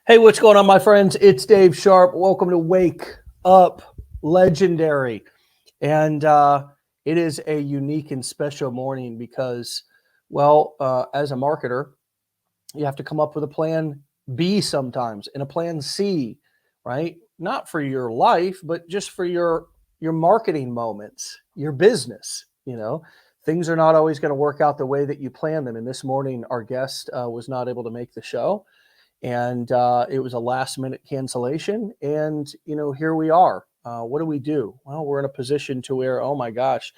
Hey, what's going on, my friends? It's Dave Sharpe. Welcome to Wake Up Legendary. And it is a unique and special morning because, as a marketer, you have to come up with a plan B sometimes and a plan C, right? Not for your life, but just for your marketing moments, your business. Things are not always going to work out the way that you plan them. And this morning, our guest was not able to make the show, and it was a last minute cancellation. And here we are. What do we do? Well, we're in a position to where, oh my gosh,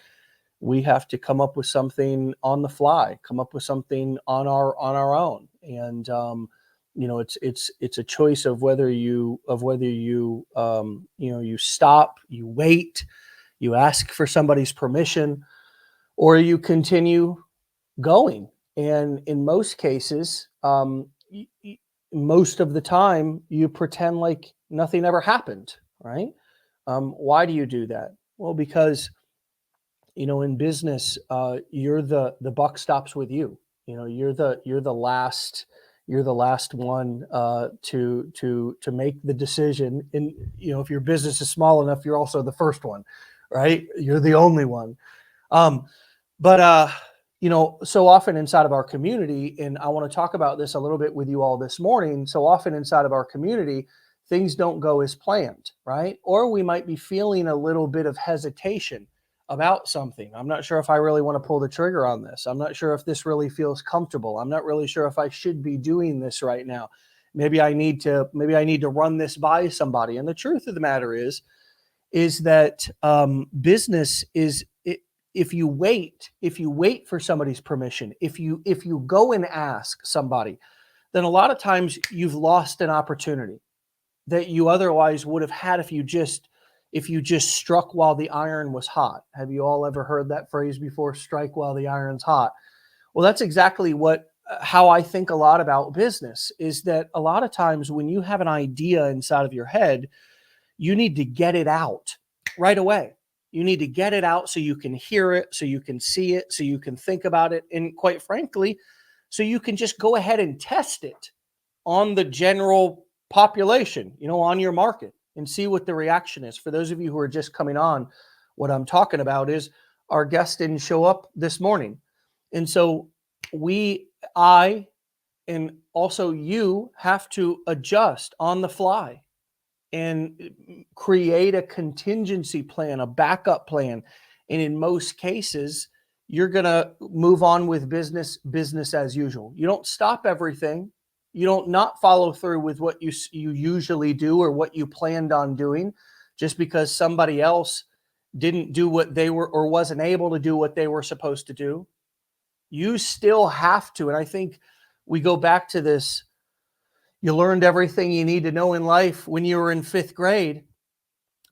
we have to come up with something on the fly, come up with something on our own. And it's a choice of whether you you stop, you wait, you ask for somebody's permission, or you continue going. And in most cases, most of the time, you pretend like nothing ever happened, right? Why do you do that? Well, because in business, you're the buck stops with you. You're the last one to make the decision. And if your business is small enough, you're also the first one, right? You're the only one. But so often inside of our community, and I want to talk about this a little bit with you all this morning. So often inside of our community, things don't go as planned, right? Or we might be feeling a little bit of hesitation about something. I'm not sure if I really want to pull the trigger on this. I'm not sure if this really feels comfortable. I'm not really sure if I should be doing this right now. Maybe I need to run this by somebody. And the truth of the matter is that business is, if you wait for somebody's permission, if you go and ask somebody, then a lot of times you've lost an opportunity that you otherwise would have had if you just struck while the iron was hot. Have you all ever heard that phrase before? Strike while the iron's hot. Well, that's exactly how I think a lot about business, is that a lot of times when you have an idea inside of your head, you need to get it out right away. You need to get it out so you can hear it, so you can see it, so you can think about it, and quite frankly, so you can just go ahead and test it on the general population, on your market, and see what the reaction is. For those of you who are just coming on, what I'm talking about is our guest didn't show up this morning. And so I, and also you, have to adjust on the fly and create a contingency plan, a backup plan. And in most cases, you're going to move on with business as usual. You don't stop everything. You don't not follow through with what you usually do or what you planned on doing just because somebody else didn't do what they were, or wasn't able to do what they were supposed to do. You still have to. And I think we go back to this. You learned everything you need to know in life when you were in 5th grade.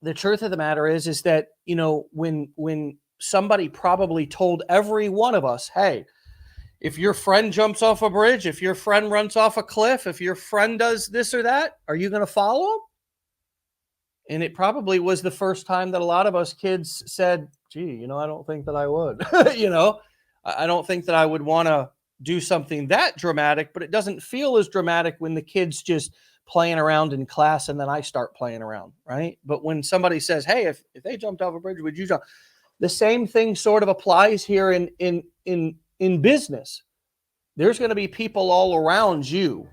The truth of the matter is that, when somebody probably told every one of us, hey, if your friend jumps off a bridge, if your friend runs off a cliff, if your friend does this or that, are you going to follow them? And it probably was the first time that a lot of us kids said, gee, I don't think that I would. I don't think that I would want to do something that dramatic, but it doesn't feel as dramatic when the kid's just playing around in class and then I start playing around, right? But when somebody says, hey, if they jumped off a bridge, would you jump? The same thing sort of applies here in business. There's going to be people all around you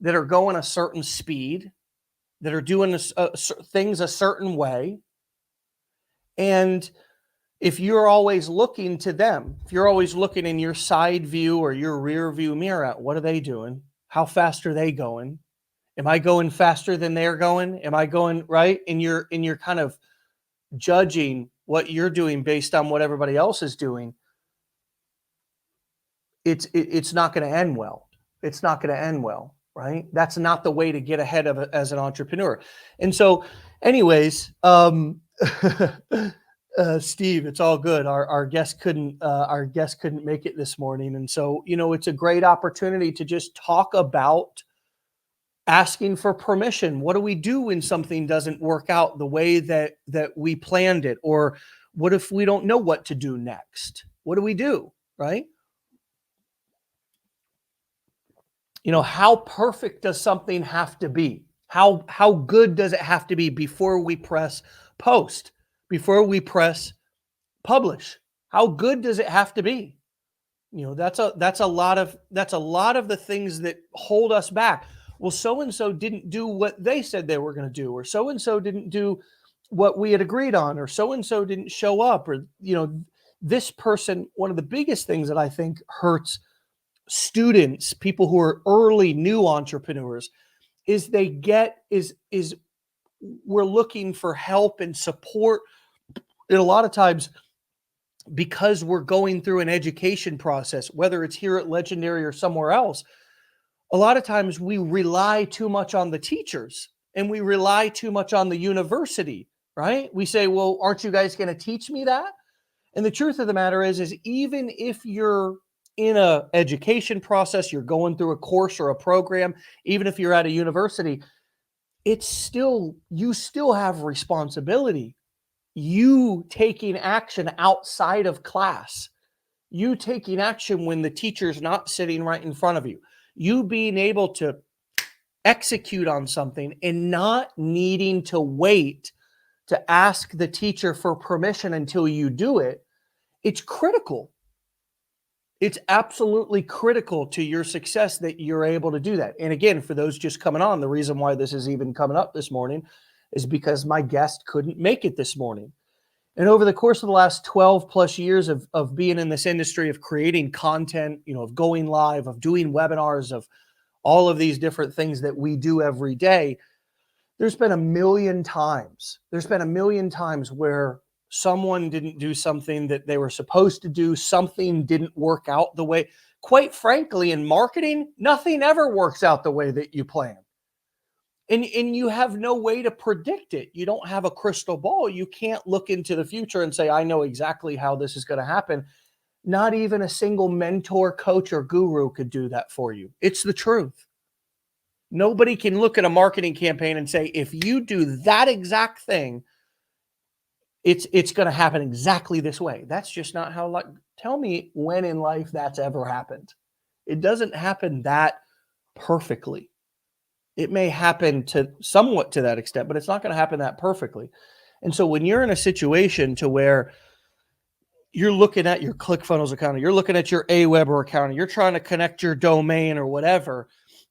that are going a certain speed, that are doing things a certain way. And if you're always looking to them, if you're always looking in your side view or your rear view mirror at what are they doing? How fast are they going? Am I going faster than they're going? Am I going right? And you're kind of judging what you're doing based on what everybody else is doing. It's not going to end well. It's not going to end well, right? That's not the way to get ahead of it as an entrepreneur. And so, anyways, Steve, it's all good. Our guest couldn't make it this morning, and so it's a great opportunity to just talk about asking for permission. What do we do when something doesn't work out the way that we planned it, or what if we don't know what to do next? What do we do, right? How perfect does something have to be? How good does it have to be before we press post, before we press publish? How good does it have to be? That's a lot of the things that hold us back. Well, so and so didn't do what they said they were going to do, or so and so didn't do what we had agreed on, or so and so didn't show up, or this person. One of the biggest things that I think hurts students, people who are early new entrepreneurs, is they get is we're looking for help and support, and a lot of times, because we're going through an education process, whether it's here at Legendary or somewhere else, a lot of times we rely too much on the teachers and we rely too much on the university, right? We say, well, aren't you guys going to teach me that? And the truth of the matter is even if you're in a education process, you're going through a course or a program, even if you're at a university, you still have responsibility. You taking action outside of class, you taking action when the teacher's not sitting right in front of you, you being able to execute on something and not needing to wait to ask the teacher for permission until you do it. It's critical. It's absolutely critical to your success that you're able to do that. And again, for those just coming on, the reason why this is even coming up this morning is because my guest couldn't make it this morning. And over the course of the last 12 plus years of being in this industry, of creating content, of going live, of doing webinars, of all of these different things that we do every day, there's been a million times where someone didn't do something that they were supposed to do. Something didn't work out the way. Quite frankly, in marketing, nothing ever works out the way that you plan. And you have no way to predict it. You don't have a crystal ball. You can't look into the future and say, I know exactly how this is going to happen. Not even a single mentor, coach, or guru could do that for you. It's the truth. Nobody can look at a marketing campaign and say, if you do that exact thing, it's going to happen exactly this way. That's just not how. Tell me when in life that's ever happened. It doesn't happen that perfectly. It may happen to somewhat to that extent, but it's not going to happen that perfectly. And so when you're in a situation to where you're looking at your ClickFunnels account, or you're looking at your Aweber account, or you're trying to connect your domain or whatever,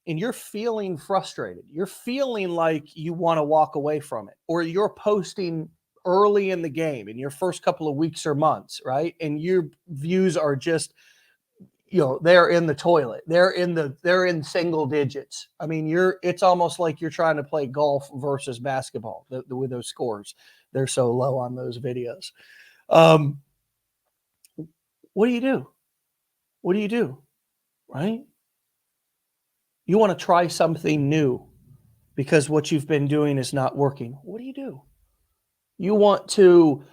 and you're feeling frustrated, you're feeling like you want to walk away from it, or you're posting early in the game in your first couple of weeks or months, right? And your views are just, they're in the toilet. They're in single digits. I mean, it's almost like you're trying to play golf versus basketball with those scores. They're so low on those videos. What do you do? What do you do? Right? You want to try something new because what you've been doing is not working. What do you do? You want to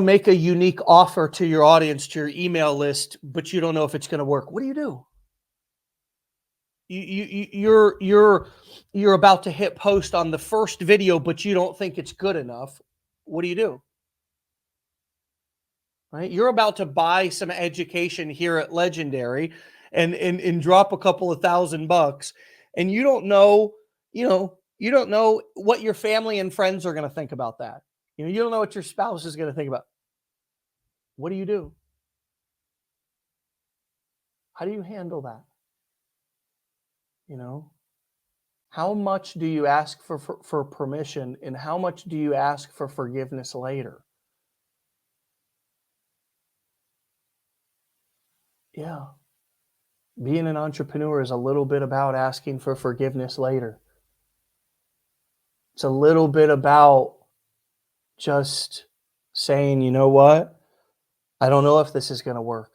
make a unique offer to your audience, to your email list, but you don't know if it's going to work. What do you do? You're about to hit post on the first video, but you don't think it's good enough. What do you do? Right? You're about to buy some education here at Legendary and drop a couple of $1,000, and you don't know what your family and friends are going to think about that. You don't know what your spouse is going to think about. What do you do? How do you handle that? How much do you ask for permission, and how much do you ask for forgiveness later? Yeah. Being an entrepreneur is a little bit about asking for forgiveness later. It's a little bit about just saying, you know what? I don't know if this is going to work.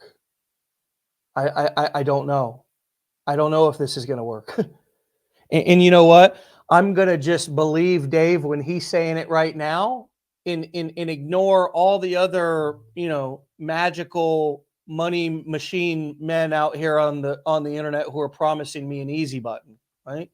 I don't know. I don't know if this is going to work. And you know what? I'm going to just believe Dave when he's saying it right now, and ignore all the other, magical money machine men out here on the internet who are promising me an easy button, right?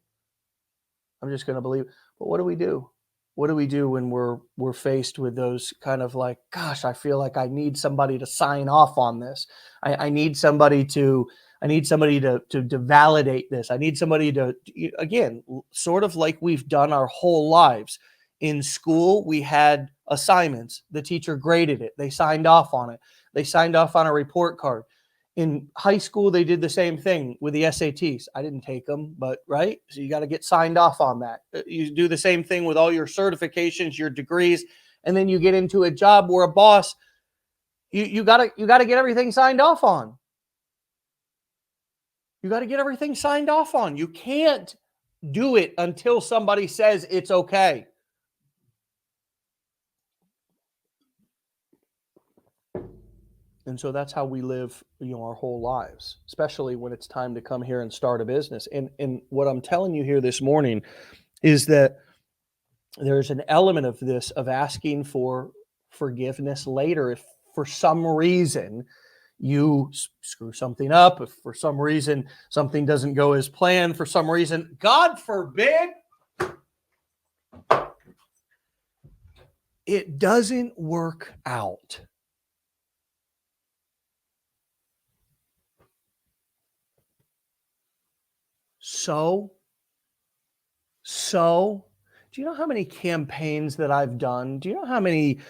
I'm just going to believe. But what do we do? What do we do when we're faced with those kind of like, gosh, I feel like I need somebody to sign off on this. I need somebody to I need somebody to validate this. I need somebody to, again, sort of like we've done our whole lives. In school, we had assignments. The teacher graded it. They signed off on it. They signed off on a report card. In high school, they did the same thing with the SATs. I didn't take them, but right? So you got to get signed off on that. You do the same thing with all your certifications, your degrees, and then you get into a job where a boss, you got to get everything signed off on. You got to get everything signed off on. You can't do it until somebody says it's okay. And so that's how we live, our whole lives, especially when it's time to come here and start a business. And what I'm telling you here this morning is that there's an element of this, of asking for forgiveness later. If for some reason you screw something up, if for some reason something doesn't go as planned, for some reason, God forbid, it doesn't work out. So, do you know how many campaigns that I've done? Do you know how many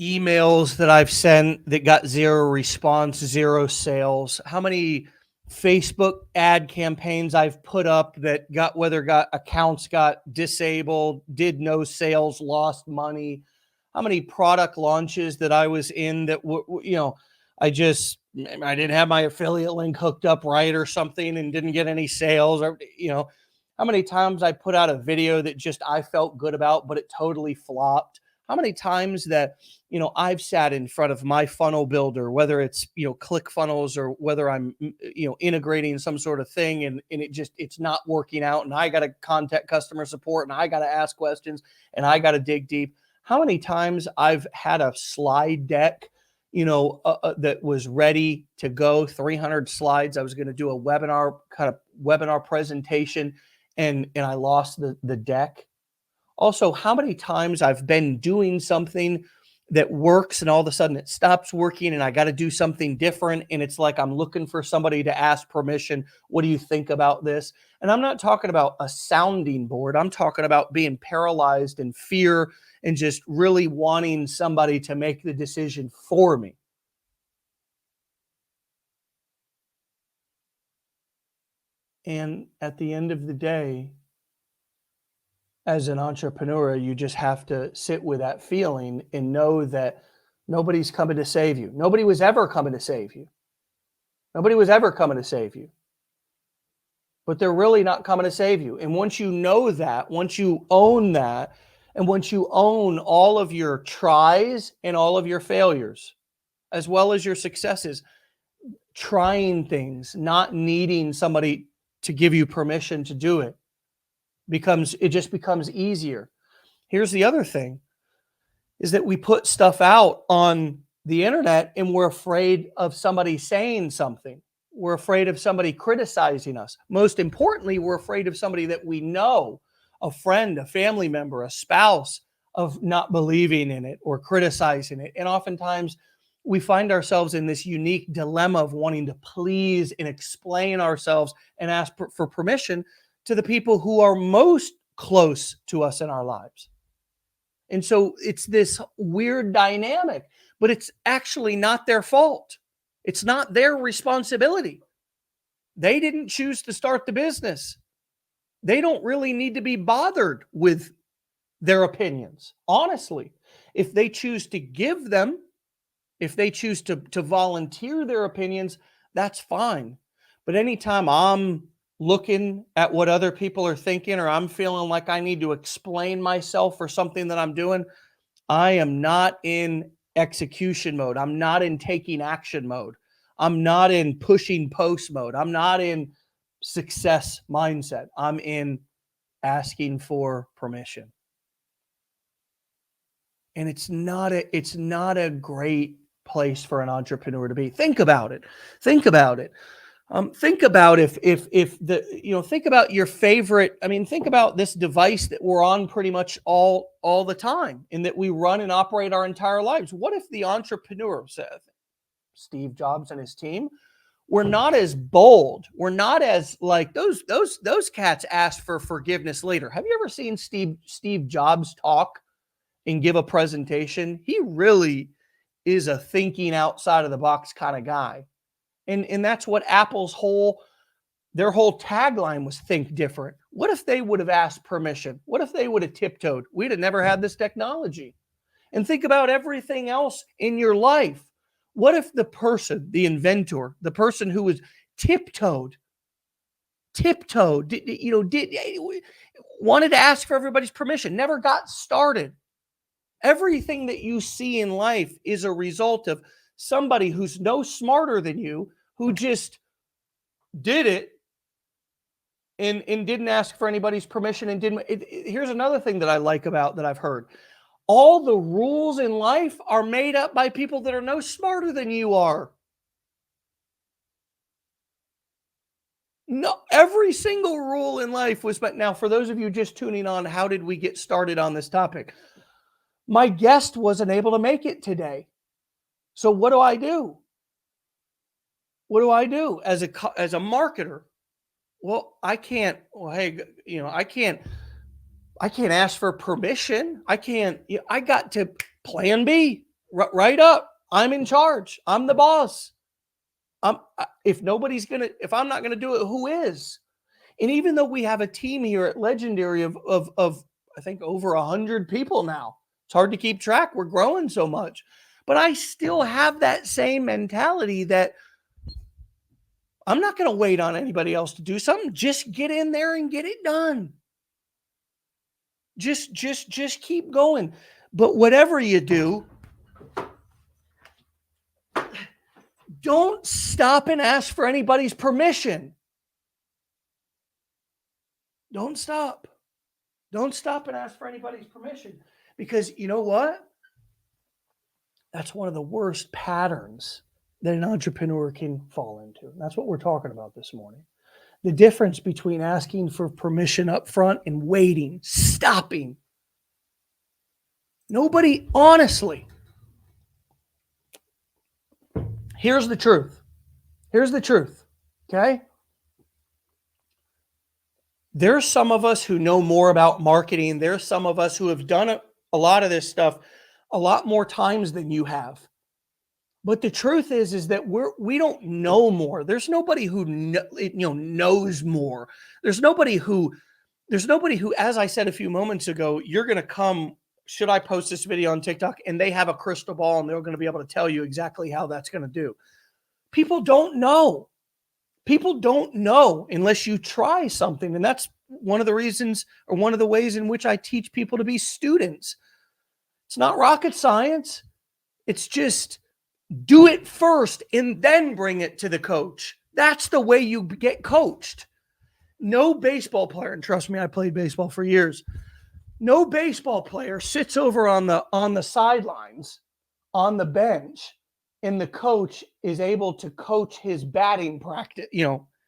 emails that I've sent that got zero response, zero sales? How many Facebook ad campaigns I've put up that got accounts got disabled, did no sales, lost money? How many product launches that I was in that I didn't have my affiliate link hooked up right or something and didn't get any sales, or how many times I put out a video that just I felt good about, but it totally flopped? How many times that, I've sat in front of my funnel builder, whether it's, ClickFunnels or whether I'm, integrating some sort of thing and it's not working out, and I got to contact customer support and I got to ask questions and I got to dig deep. How many times I've had a slide deck, that was ready to go, 300 slides. I was going to do a webinar presentation and I lost the deck. Also, how many times I've been doing something that works and all of a sudden it stops working and I got to do something different. And it's like, I'm looking for somebody to ask permission. What do you think about this? And I'm not talking about a sounding board. I'm talking about being paralyzed in fear and just really wanting somebody to make the decision for me. And at the end of the day, as an entrepreneur, you just have to sit with that feeling and know that nobody's coming to save you. Nobody was ever coming to save you. Nobody was ever coming to save you. But they're really not coming to save you. And once you know that, once you own that, and once you own all of your tries and all of your failures, as well as your successes, trying things, not needing somebody to give you permission to do it, it just becomes easier. Here's the other thing, is that we put stuff out on the internet and we're afraid of somebody saying something. We're afraid of somebody criticizing us. Most importantly, we're afraid of somebody that we know, a friend, a family member, a spouse, of not believing in it or criticizing it. And oftentimes we find ourselves in this unique dilemma of wanting to please and explain ourselves and ask for permission to the people who are most close to us in our lives. And so it's this weird dynamic, but it's actually not their fault. It's not their responsibility. They didn't choose to start the business. They don't really need to be bothered with their opinions. Honestly, if they choose to give them, if they choose to volunteer their opinions, that's fine. But anytime I'm looking at what other people are thinking, or I'm feeling like I need to explain myself for something that I'm doing, I am not in execution mode. I'm not in taking action mode. I'm not in pushing post mode. I'm not in success mindset. I'm in asking for permission. And it's not a great place for an entrepreneur to be. Think about it. Think about it. Think about think about your favorite. Think about this device that we're on pretty much all the time, and that we run and operate our entire lives. What if the entrepreneur, Steve Jobs and his team, we're not as bold. We're not as like those cats ask for forgiveness later. Have you ever seen Steve Jobs talk and give a presentation? He really is a thinking outside of the box kind of guy. And that's what Apple's their whole tagline was, think different. What if they would have asked permission? What if they would have tiptoed? We'd have never had this technology. And think about everything else in your life. What if the person, the inventor, the person who was tiptoed, wanted to ask for everybody's permission, never got started. Everything that you see in life is a result of somebody who's no smarter than you, who just did it and didn't ask for anybody's permission and didn't. Here's another thing that I like about that I've heard. All the rules in life are made up by people that are no smarter than you are. No, every single rule in life was, but now for those of you just tuning on, how did we get started on this topic? My guest wasn't able to make it today. So what do I do? What do I do as a marketer? Well, I can't, I can't ask for permission. I got to plan B, right up. I'm in charge. I'm the boss. If I'm not going to do it, who is? And even though we have a team here at Legendary of I think over 100 people now, it's hard to keep track. We're growing so much, but I still have that same mentality that I'm not going to wait on anybody else to do something. Just get in there and get it done. Just keep going. But whatever you do, don't stop and ask for anybody's permission. Don't stop. Don't stop and ask for anybody's permission. Because you know what? That's one of the worst patterns that an entrepreneur can fall into. And that's what we're talking about this morning. The difference between asking for permission up front and waiting, stopping. Nobody, honestly. Here's the truth. Here's the truth. Okay? There's some of us who know more about marketing. There's some of us who have done a lot of this stuff a lot more times than you have. But the truth is that we don't know more. There's nobody who knows more. There's nobody who, as I said a few moments ago, you're going to come, should I post this video on TikTok, and they have a crystal ball and they're going to be able to tell you exactly how that's going to do. People don't know. People don't know unless you try something. And that's one of the reasons, or one of the ways in which I teach people to be students. It's not rocket science. It's just do it first and then bring it to the coach. That's the way you get coached. No baseball player, and trust me, I played baseball for years. No baseball player sits over on the sidelines, on the bench, and the coach is able to coach his batting practice,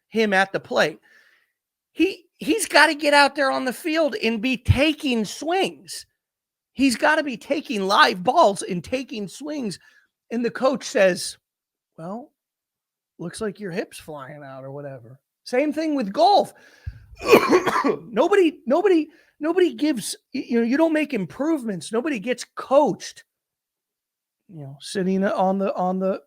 him at the plate. He's got to get out there on the field and be taking swings. He's got to be taking live balls and taking swings. And the coach says, well, looks like your hip's flying out or whatever. Same thing with golf. Nobody gives, you don't make improvements. Nobody gets coached, sitting on the,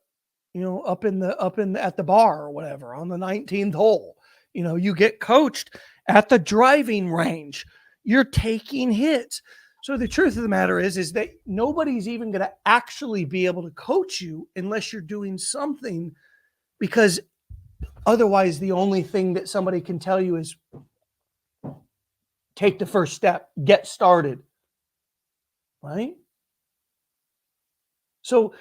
at the bar or whatever on the 19th hole. You get coached at the driving range. You're taking hits. So the truth of the matter is that nobody's even going to actually be able to coach you unless you're doing something, because otherwise the only thing that somebody can tell you is take the first step, get started, right? So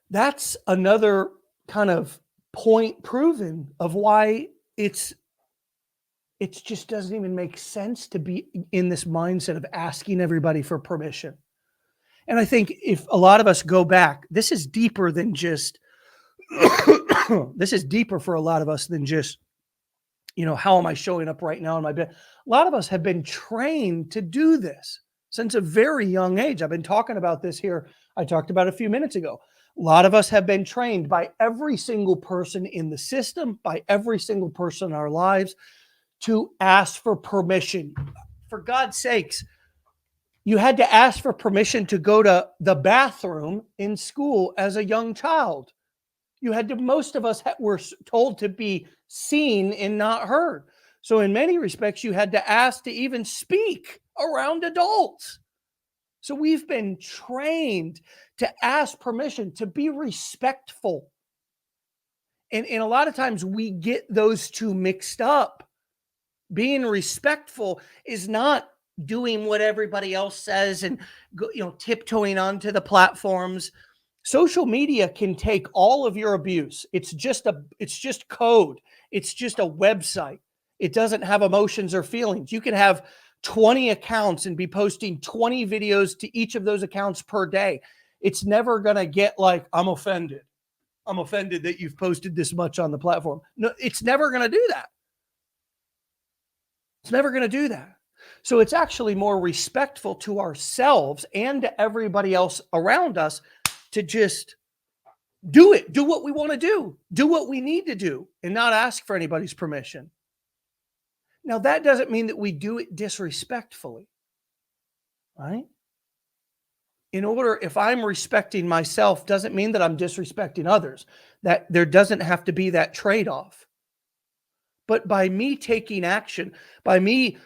that's another kind of point proven of why it just doesn't even make sense to be in this mindset of asking everybody for permission. And I think if a lot of us go back, this is deeper than just, this is deeper for a lot of us than just, how am I showing up right now in my bed? A lot of us have been trained to do this since a very young age. I've been talking about this here. I talked about it a few minutes ago. A lot of us have been trained by every single person in the system, by every single person in our lives, to ask for permission. For God's sakes, you had to ask for permission to go to the bathroom in school as a young child. You had to, most of us were told to be seen and not heard. So in many respects, you had to ask to even speak around adults. So we've been trained to ask permission, to be respectful. And a lot of times we get those two mixed up. Being respectful is not doing what everybody else says and tiptoeing onto the platforms. Social media can take all of your abuse. It's just code. It's just a website. It doesn't have emotions or feelings. You can have 20 accounts and be posting 20 videos to each of those accounts per day. It's never going to get like, I'm offended. I'm offended that you've posted this much on the platform. No, it's never going to do that. It's never going to do that. So it's actually more respectful to ourselves and to everybody else around us to just do it. Do what we want to do. Do what we need to do and not ask for anybody's permission. Now, that doesn't mean that we do it disrespectfully, right? If I'm respecting myself, doesn't mean that I'm disrespecting others. That there doesn't have to be that trade-off. But by me taking action, by me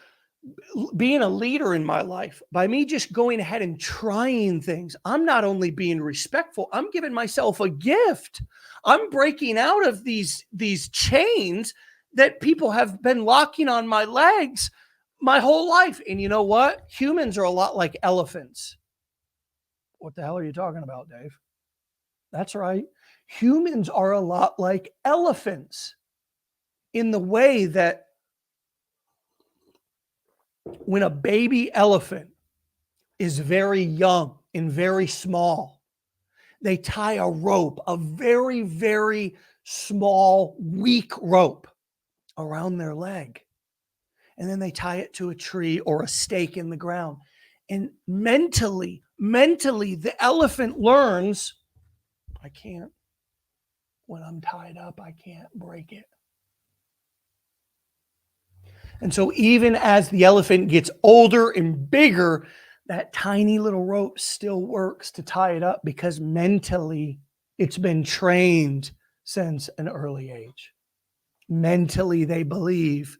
being a leader in my life, by me just going ahead and trying things, I'm not only being respectful, I'm giving myself a gift. I'm breaking out of these chains that people have been locking on my legs my whole life. And you know what? Humans are a lot like elephants. What the hell are you talking about, Dave? That's right. Humans are a lot like elephants in the way that when a baby elephant is very young and very small, they tie a rope, a very, very small, weak rope around their leg. And then they tie it to a tree or a stake in the ground. And mentally, the elephant learns, I can't, when I'm tied up, I can't break it. And so even as the elephant gets older and bigger, that tiny little rope still works to tie it up because mentally it's been trained since an early age. Mentally, they believe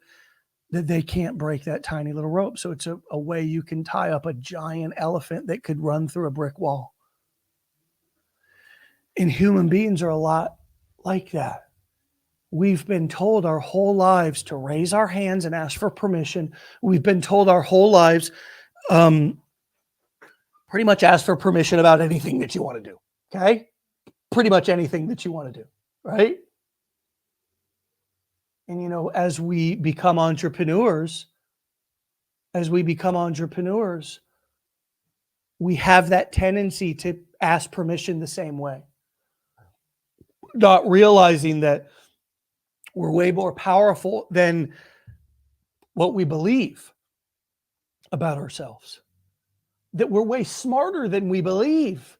that they can't break that tiny little rope. So it's a way you can tie up a giant elephant that could run through a brick wall. And human beings are a lot like that. We've been told our whole lives to raise our hands and ask for permission. We've been told our whole lives pretty much ask for permission about anything that you want to do. Okay? Pretty much anything that you want to do. Right? And as we become entrepreneurs, we have that tendency to ask permission the same way. Not realizing that we're way more powerful than what we believe about ourselves. That we're way smarter than we believe.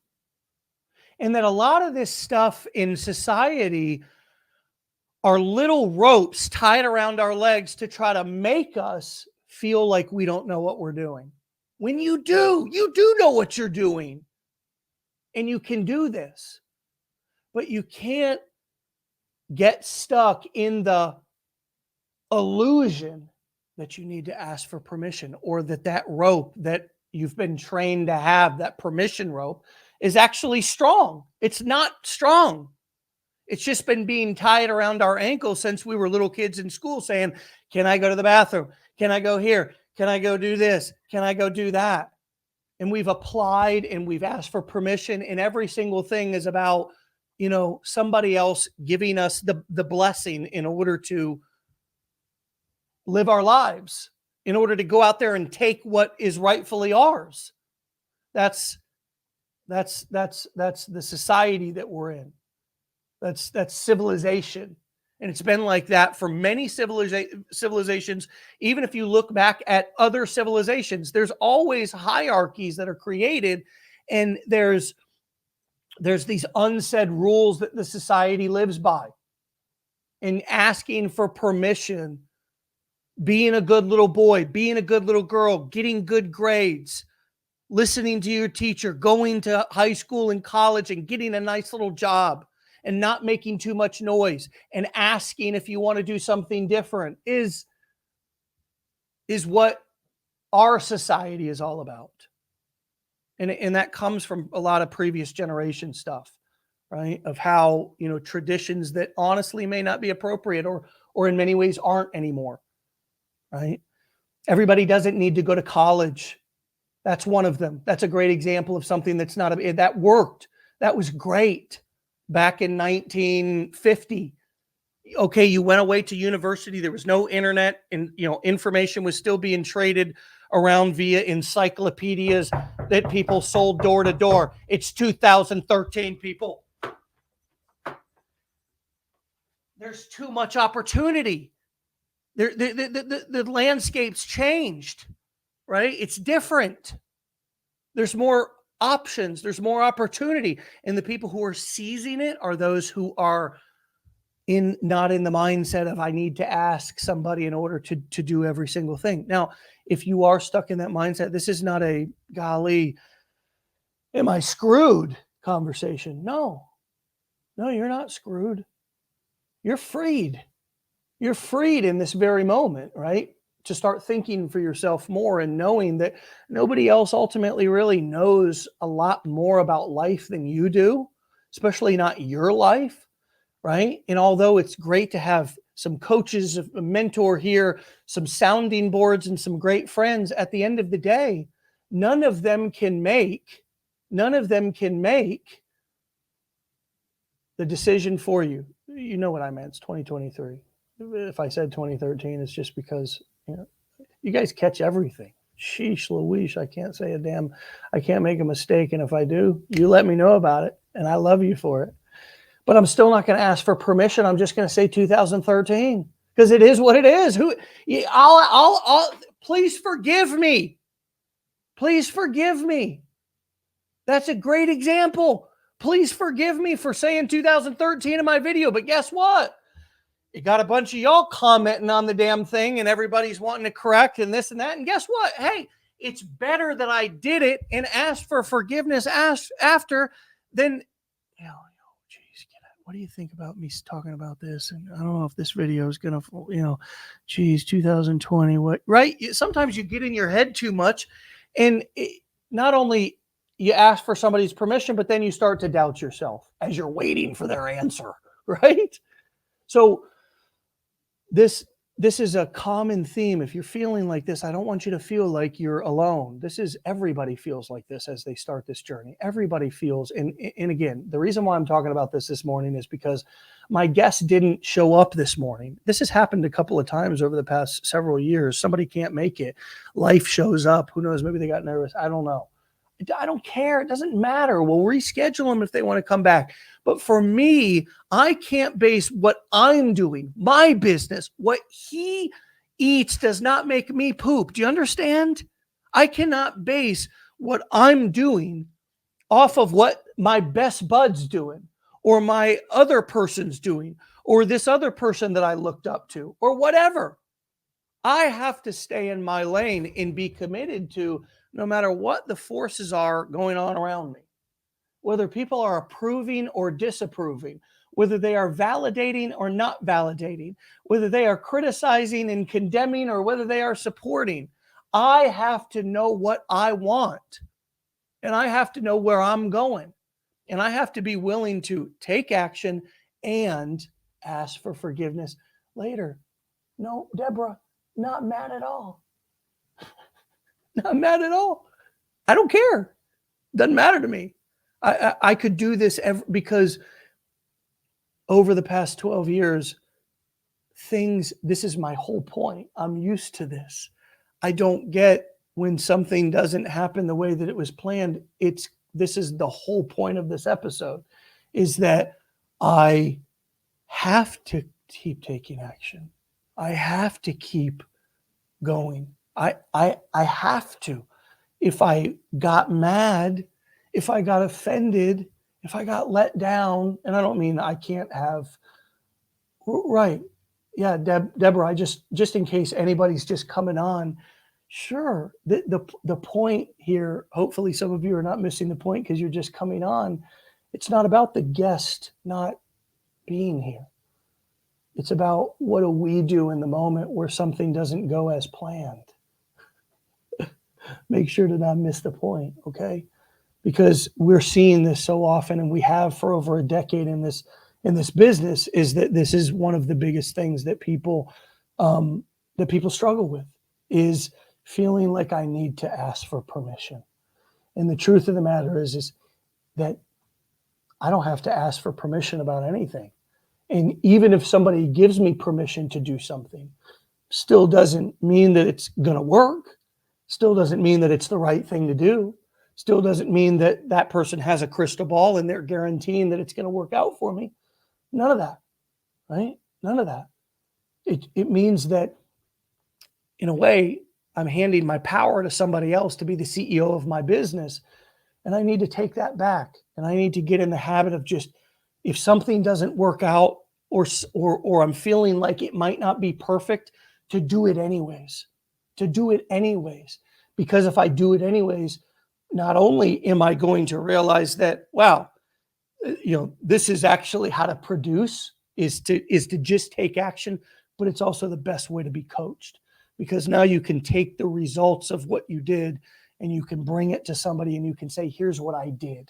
And that a lot of this stuff in society are little ropes tied around our legs to try to make us feel like we don't know what we're doing. When you do know what you're doing. And you can do this. But you can't get stuck in the illusion that you need to ask for permission, or that rope that you've been trained to have, that permission rope, is actually strong. It's not strong. It's just been being tied around our ankles since we were little kids in school saying, can I go to the bathroom? Can I go here? Can I go do this? Can I go do that? And we've applied and we've asked for permission, and every single thing is about somebody else giving us the blessing in order to live our lives, in order to go out there and take what is rightfully ours. That's the society that we're in. That's civilization. And it's been like that for many civilizations. Even if you look back at other civilizations, there's always hierarchies that are created, and there's There's these unsaid rules that the society lives by. And asking for permission, being a good little boy, being a good little girl, getting good grades, listening to your teacher, going to high school and college and getting a nice little job and not making too much noise and asking if you want to do something different is what our society is all about. And that comes from a lot of previous generation stuff, right? Of how, traditions that honestly may not be appropriate or in many ways aren't anymore, right? Everybody doesn't need to go to college. That's one of them. That's a great example of something that's not that worked. That was great back in 1950. Okay, you went away to university. There was no internet, and information was still being traded around via encyclopedias that people sold door to door. It's 2013, people. There's too much opportunity. The landscape's changed, right? It's different. There's more options. There's more opportunity. And the people who are seizing it are those who are not in the mindset of I need to ask somebody in order to do every single thing. Now, if you are stuck in that mindset, this is not a golly, am I screwed conversation. No, you're not screwed. You're freed. You're freed in this very moment, right? To start thinking for yourself more and knowing that nobody else ultimately really knows a lot more about life than you do, especially not your life, right? And although it's great to have some coaches, a mentor here, some sounding boards, and some great friends, at the end of the day, none of them can make the decision for you. You know what I meant. It's 2023. If I said 2013, it's just because you guys catch everything. Sheesh Louise, I can't make a mistake. And if I do, you let me know about it. And I love you for it. But I'm still not going to ask for permission. I'm just going to say 2013 because it is what it is. Please forgive me. Please forgive me. That's a great example. Please forgive me for saying 2013 in my video. But guess what? You got a bunch of y'all commenting on the damn thing and everybody's wanting to correct and this and that. And guess what? Hey, it's better that I did it and asked for forgiveness after than, geez, what do you think about me talking about this? And I don't know if this video is going to, geez, 2020, what, right? Sometimes you get in your head too much and not only you ask for somebody's permission, but then you start to doubt yourself as you're waiting for their answer, right? So this is a common theme. If you're feeling like this, I don't want you to feel like you're alone. Everybody feels like this as they start this journey. Everybody feels, and again, the reason why I'm talking about this morning is because my guest didn't show up this morning. This has happened a couple of times over the past several years. Somebody can't make it. Life shows up. Who knows? Maybe they got nervous. I don't know. I don't care. It doesn't matter. We'll reschedule them if they want to come back. But for me, I can't base what I'm doing, my business, what he eats does not make me poop. Do you understand? I cannot base what I'm doing off of what my best bud's doing or my other person's doing or this other person that I looked up to or whatever. I have to stay in my lane and be committed to no matter what the forces are going on around me, whether people are approving or disapproving, whether they are validating or not validating, whether they are criticizing and condemning or whether they are supporting. I have to know what I want and I have to know where I'm going and I have to be willing to take action and ask for forgiveness later. No, Deborah, not mad at all. Not mad at all. I don't care. Doesn't matter to me. I could do this because over the past 12 years, this is my whole point. I'm used to this. I don't get when something doesn't happen the way that it was planned. This is the whole point of this episode, is that I have to keep taking action. I have to keep going. I have to. If I got mad, if I got offended, if I got let down, and I don't mean I can't have, right. Yeah, Deborah, just in case anybody's just coming on, sure. The point here, hopefully some of you are not missing the point because you're just coming on. It's not about the guest not being here. It's about what do we do in the moment where something doesn't go as planned. Make sure to not miss the point, okay? Because we're seeing this so often, and we have for over a decade in this business, is that this is one of the biggest things that people struggle with, is feeling like I need to ask for permission. And the truth of the matter is that I don't have to ask for permission about anything. And even if somebody gives me permission to do something, still doesn't mean that it's going to work. Still doesn't mean that it's the right thing to do. Still doesn't mean that that person has a crystal ball and they're guaranteeing that it's going to work out for me. None of that, right? None of that. It means that, in a way, I'm handing my power to somebody else to be the CEO of my business. And I need to take that back. And I need to get in the habit of just, if something doesn't work out, or I'm feeling like it might not be perfect, to do it anyways. To do it anyways. Because if I do it anyways, not only am I going to realize that, wow, this is actually how to produce, is to just take action, but it's also the best way to be coached, because now you can take the results of what you did and you can bring it to somebody and you can say, here's what I did.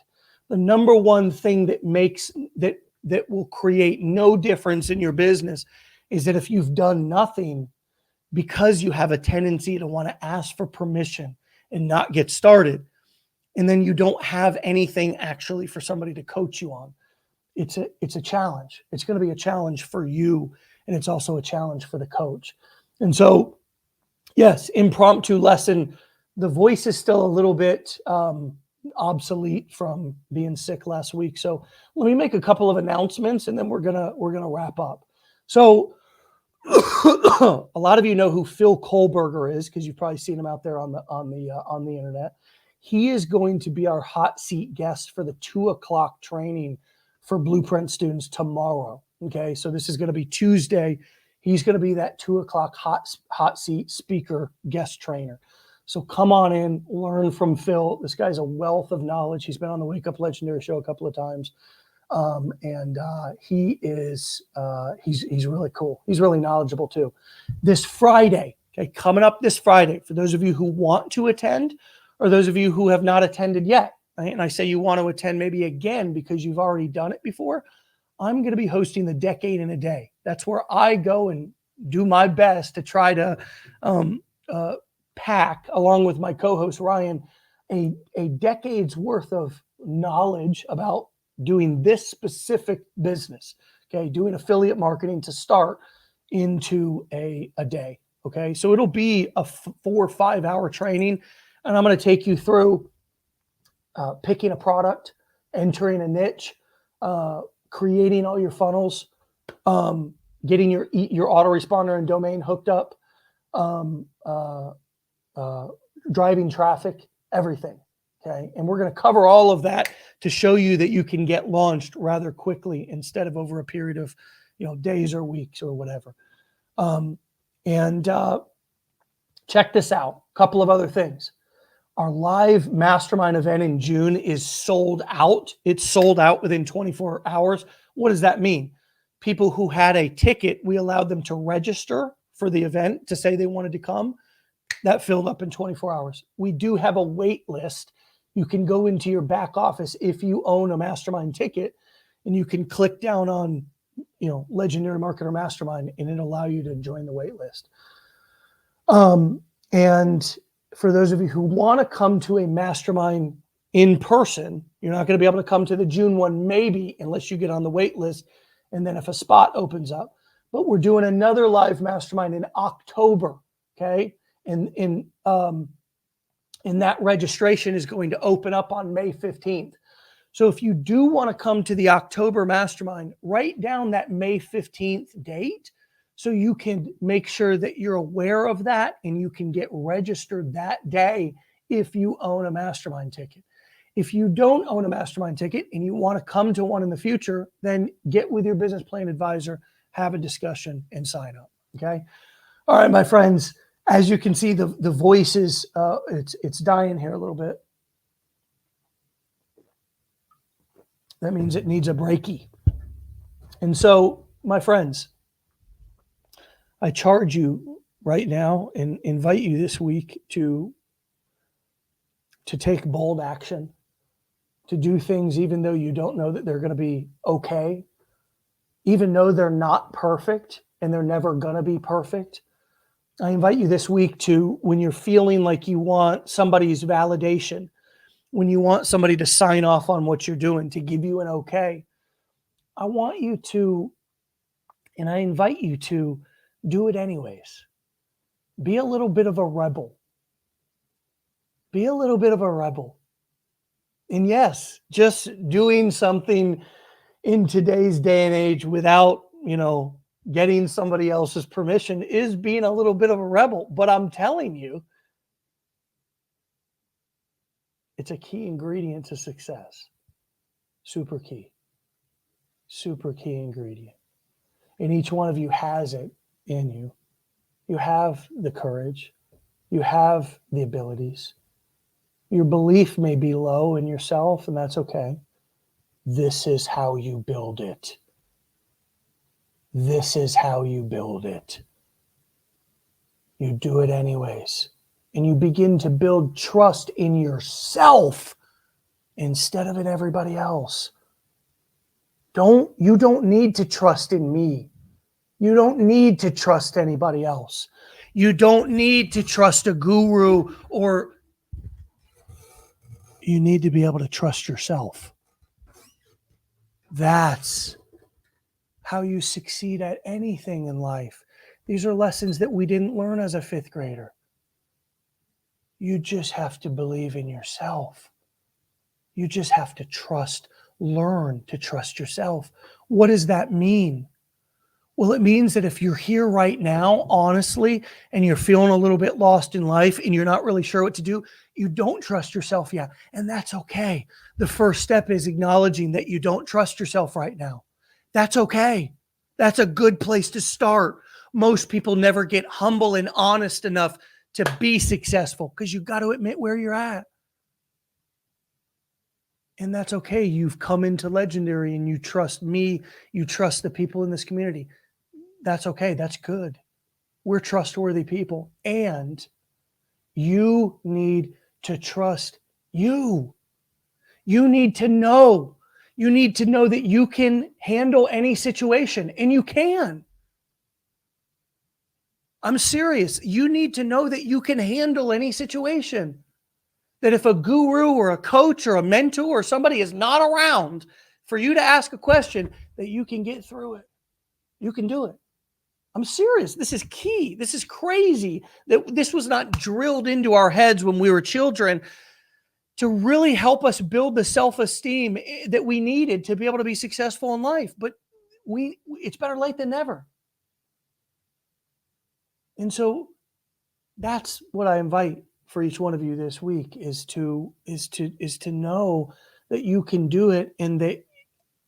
The number one thing that will create no difference in your business is that if you've done nothing, because you have a tendency to want to ask for permission and not get started, and then you don't have anything actually for somebody to coach you on. It's a challenge. It's going to be a challenge for you, and it's also a challenge for the coach. And so, yes, impromptu lesson. The voice is still a little bit obsolete from being sick last week. So let me make a couple of announcements, and then we're gonna wrap up. So a lot of you know who Phil Kohlberger is, because you've probably seen him out there on the internet. He is going to be our hot seat guest for the 2:00 training for Blueprint students tomorrow. Okay, so this is going to be Tuesday. He's going to be that 2:00 hot seat speaker guest trainer. So come on in, learn from Phil. This guy's a wealth of knowledge. He's been on the Wake Up Legendary show a couple of times. He's really cool. He's really knowledgeable too. This Friday, okay, coming up this Friday, for those of you who want to attend, or those of you who have not attended yet, right? And I say you want to attend maybe again because you've already done it before, I'm going to be hosting the Decade in a Day. That's where I go and do my best to try to pack, along with my co-host Ryan, a decade's worth of knowledge about doing this specific business, okay, doing affiliate marketing to start, into a day, okay? So it'll be a 4 or 5 hour training, and I'm going to take you through picking a product, entering a niche, creating all your funnels, getting your autoresponder and domain hooked up, driving traffic, everything. Okay. And we're going to cover all of that to show you that you can get launched rather quickly instead of over a period of, days or weeks or whatever. Check this out. A couple of other things. Our live mastermind event in June is sold out. It's sold out within 24 hours. What does that mean? People who had a ticket, we allowed them to register for the event to say they wanted to come. That filled up in 24 hours. We do have a wait list. You can go into your back office if you own a mastermind ticket, and you can click down on, Legendary Marketer Mastermind, and it'll allow you to join the wait list. And for those of you who want to come to a mastermind in person, you're not going to be able to come to the June one, maybe, unless you get on the wait list, and then if a spot opens up. But we're doing another live mastermind in October, okay? And that registration is going to open up on May 15th. So if you do want to come to the October mastermind, write down that May 15th date so you can make sure that you're aware of that and you can get registered that day if you own a mastermind ticket. If you don't own a mastermind ticket and you want to come to one in the future, then get with your business plan advisor, have a discussion, and sign up. Okay. All right, my friends. As you can see, the voice is it's dying here a little bit. That means it needs a breakie. And so, my friends, I charge you right now and invite you this week to take bold action, to do things even though you don't know that they're going to be okay, even though they're not perfect and they're never going to be perfect. I invite you this week to, when you're feeling like you want somebody's validation, when you want somebody to sign off on what you're doing, to give you an okay, I want you to, and I invite you to do it anyways. Be a little bit of a rebel. Be a little bit of a rebel. And yes, just doing something in today's day and age without, getting somebody else's permission is being a little bit of a rebel. But I'm telling you, it's a key ingredient to success. Super key. Super key ingredient. And each one of you has it in you. You have the courage. You have the abilities. Your belief may be low in yourself, and that's okay. This is how you build it. This is how you build it. You do it anyways. And you begin to build trust in yourself instead of in everybody else. You don't need to trust in me. You don't need to trust anybody else. You don't need to trust a guru, or you need to be able to trust yourself. That's how you succeed at anything in life. These are lessons that we didn't learn as a fifth grader. You just have to believe in yourself. You just have to learn to trust yourself. What does that mean? Well, it means that if you're here right now, honestly, and you're feeling a little bit lost in life and you're not really sure what to do, you don't trust yourself yet. And that's okay. The first step is acknowledging that you don't trust yourself right now. That's okay. That's a good place to start. Most people never get humble and honest enough to be successful because you've got to admit where you're at. And that's okay. You've come into Legendary and you trust me. You trust the people in this community. That's okay. That's good. We're trustworthy people. And you need to trust you. You need to know. You need to know that you can handle any situation, and you can. I'm serious. You need to know that you can handle any situation. That if a guru or a coach or a mentor or somebody is not around for you to ask a question, that you can get through it. You can do it. I'm serious. This is key. This is crazy that this was not drilled into our heads when we were children to really help us build the self-esteem that we needed to be able to be successful in life. But it's better late than never. And so that's what I invite for each one of you this week is to know that you can do it, and that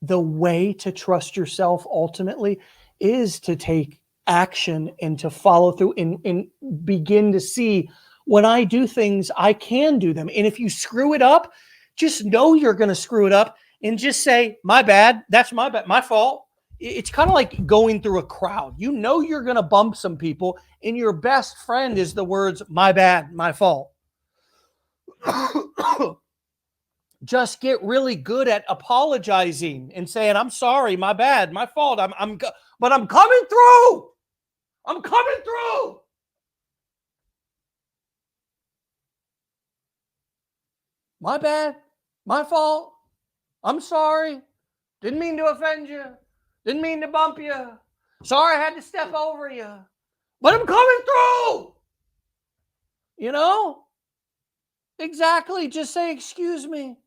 the way to trust yourself ultimately is to take action and to follow through and begin to see, when I do things, I can do them. And if you screw it up, just know you're going to screw it up and just say, my bad. That's my bad. My fault. It's kind of like going through a crowd. You know you're going to bump some people, and your best friend is the words, my bad, my fault. Just get really good at apologizing and saying, I'm sorry, my bad, my fault. But I'm coming through. I'm coming through. My bad, my fault. I'm sorry. Didn't mean to offend you. Didn't mean to bump you. Sorry I had to step over you. But I'm coming through. Exactly. Just say, excuse me.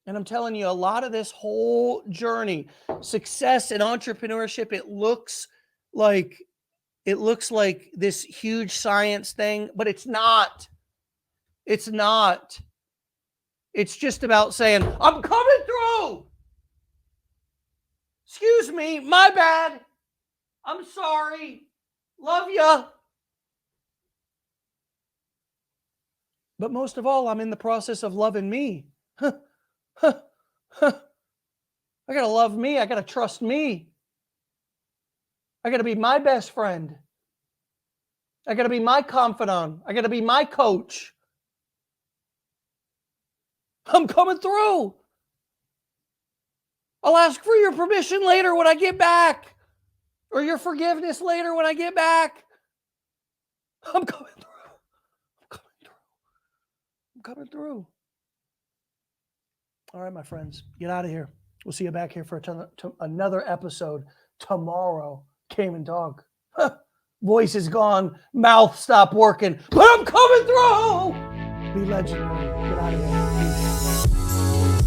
And I'm telling you, a lot of this whole journey, success and entrepreneurship, it looks like this huge science thing, but it's not. It's not. It's just about saying, I'm coming through. Excuse me, my bad. I'm sorry. Love ya. But most of all, I'm in the process of loving me. I got to love me. I got to trust me. I got to be my best friend. I got to be my confidant. I got to be my coach. I'm coming through. I'll ask for your permission later when I get back, or your forgiveness later when I get back. I'm coming through. I'm coming through. I'm coming through. All right, my friends, get out of here. We'll see you back here for another episode tomorrow. Cayman dog. Voice is gone. Mouth stopped working. But I'm coming through. Be legendary. Get out of here. Peace.